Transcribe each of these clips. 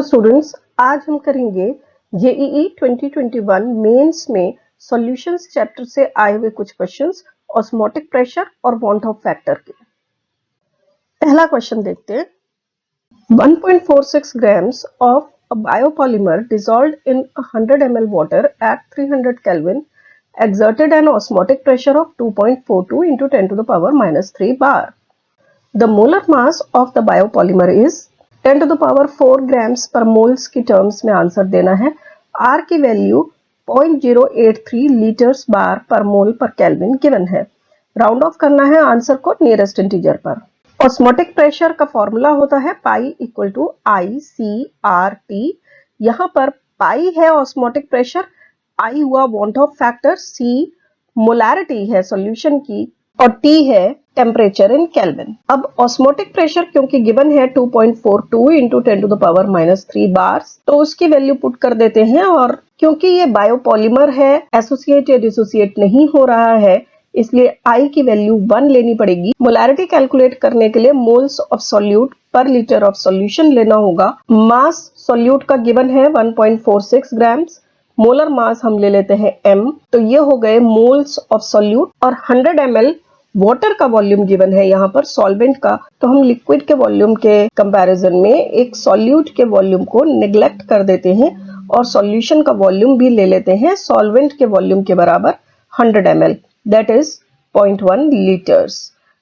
Hello students, आज हम करेंगे जेईई 2021 मेंस में सॉल्यूशंस चैप्टर से आए हुए कुछ क्वेश्चंस ऑस्मोटिक प्रेशर और वांट ऑफ फैक्टर के। पहला क्वेश्चन देखते हैं। 1.46 grams of a biopolymer dissolved in 100 ml water at 300 Kelvin exerted an osmotic pressure of 2.42 into 10 to the power minus 3 bar. The molar mass of the biopolymer is 10 to the power 4 grams per moles की terms में answer देना है। R की value 0.083 litres बार पर मोल पर kelvin given है। Round of करना है आंसर को नियरेस्ट इंटीजर पर। ऑस्मोटिक प्रेशर का फॉर्मूला होता है पाई इक्वल टू ICRT। यहाँ पर पाई है ऑस्मोटिक प्रेशर, I हुआ van't Hoff factor, C molarity है सॉल्यूशन की और T है टेम्परेचर इन केल्विन। अब ऑस्मोटिक प्रेशर क्योंकि गिवन है 2.42 into 10 to the power minus 3 bars, तो उसकी वैल्यू पुट कर देते हैं। और क्योंकि ये बायोपॉलीमर है, एसोसिएट या डिसोसिएट नहीं हो रहा है, इसलिए I की वैल्यू 1 लेनी पड़ेगी। मोलैरिटी कैलकुलेट करने के लिए मोल्स ऑफ सॉल्यूट पर लीटर ऑफ सॉल्यूशन लेना होगा। मास सॉल्यूट का गिवन है 1.46 ग्राम्स, मोलर मास हम ले लेते हैं m, तो ये हो गए मोल्स ऑफ सॉल्यूट। और 100 ml वाटर का वॉल्यूम गिवन है यहाँ पर सॉल्वेंट का, तो हम लिक्विड के वॉल्यूम के कंपैरिजन में एक सॉल्यूट के वॉल्यूम को नेग्लेक्ट कर देते हैं और सॉल्यूशन का वॉल्यूम भी ले लेते हैं सॉल्वेंट के वॉल्यूम के बराबर 100 ml, that is 0.1 litres.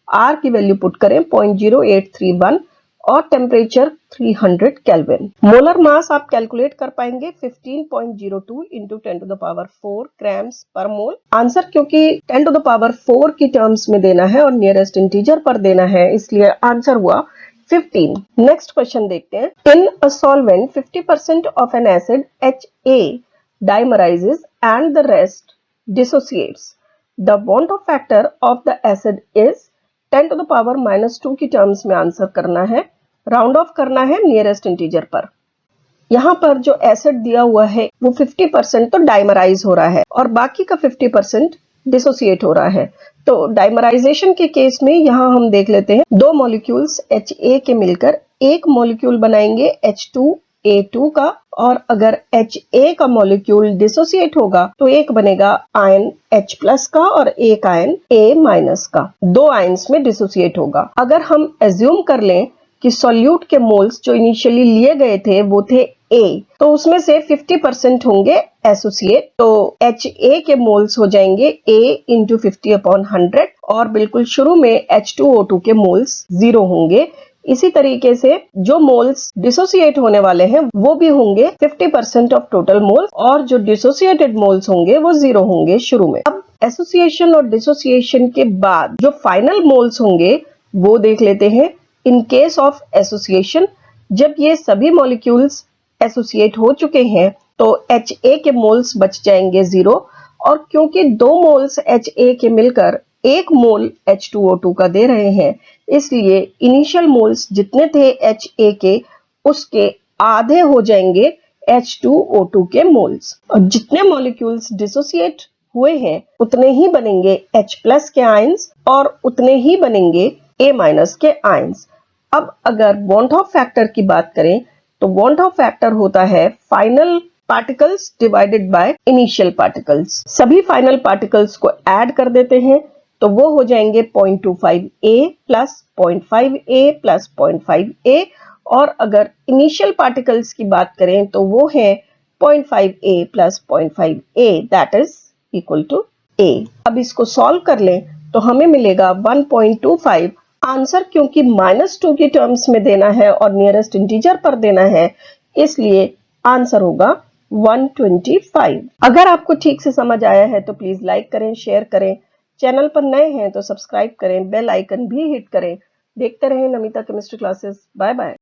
R की वैल्यू पुट करें 0.0831 और टेम्परेचर 300 केल्विन। मोलर मास आप कैलकुलेट कर पाएंगे 15.02 into 10 to the power 4 grams पर मोल। आंसर क्योंकि 10 टू द पावर 4 की टर्म्स में देना है और नियरेस्ट इंटीजर पर देना है, इसलिए आंसर हुआ 15। नेक्स्ट क्वेश्चन देखते हैं। In a solvent 50% of an acid HA dimerises and the rest dissociates. The van't Hoff factor of the acid is 10 to the power minus 2 की टर्म्स में आंसर करना है। राउंड ऑफ करना है nearest integer पर। यहाँ पर जो एसिड दिया हुआ है वो 50% तो डाइमराइज हो रहा है और बाकी का 50% डिसोसिएट हो रहा है। तो डाइमराइजेशन के केस में यहाँ हम देख लेते हैं, दो मॉलिक्यूल्स HA के मिलकर एक मॉलिक्यूल बनाएंगे H2A2 का, और अगर HA का मॉलिक्यूल डिसोसिएट होगा तो एक बनेगा आयन H प्लस का और एक आयन A माइनस का। दो आयन्स में डिसोसिएट होगा। अगर हम एज्यूम कर लें कि सॉल्यूट के मोल्स जो इनिशियली लिए गए थे वो थे A, तो उसमें से 50% होंगे एसोसिएट, तो HA के मोल्स हो जाएंगे A इंटू 50/100 और बिल्कुल शुरू में H2O2 के मोल्स 0 होंगे। इसी तरीके से जो मोल्स डिसोसिएट होने वाले हैं वो भी होंगे 50% ऑफ टोटल मोल्स, और जो डिसोसिएटेड मोल्स होंगे वो 0 होंगे शुरू में। अब एसोसिएशन और डिसोसिएशन के बाद जो फाइनल मोल्स होंगे वो देख लेते हैं। इन केस ऑफ एसोसिएशन, जब ये सभी मॉलिक्यूल्स एसोसिएट हो चुके हैं तो HA के मोल्स बच जाएंगे 0, और क्योंकि दो मोल्स HA के मिलकर एक मोल H2O2 का दे रहे हैं, इसलिए इनिशियल मोल्स जितने थे HA के उसके आधे हो जाएंगे H2O2 के मोल्स, और जितने मॉलिक्यूल्स डिसोसिएट हुए हैं उतने ही बनेंगे H प्लस के आयंस और उतने ही बनेंगे A माइनस के आयंस। अब अगर वांट ऑफ फैक्टर की बात करें तो वांट ऑफ फैक्टर होता है final particles divided by initial particles. सभी फाइनल पार्टिकल्स को ऐड कर देते हैं तो वो हो जाएंगे 0.25A plus 0.5A plus 0.5A, और अगर इनिशियल पार्टिकल्स की बात करें तो वो है 0.5A plus 0.5A, that is equal to A। अब इसको सॉल्व कर लें तो हमें मिलेगा 1.25। आंसर क्योंकि -2 की टर्म्स में देना है और नियरेस्ट इंटीजर पर देना है, इसलिए आंसर होगा 125। अगर आपको ठीक से समझ आया है तो प्लीज लाइक करें, शेयर करें। चैनल पर नए हैं तो सब्सक्राइब करें, बेल आइकन भी हिट करें। देखते रहें Namita chemistry classes. Bye bye.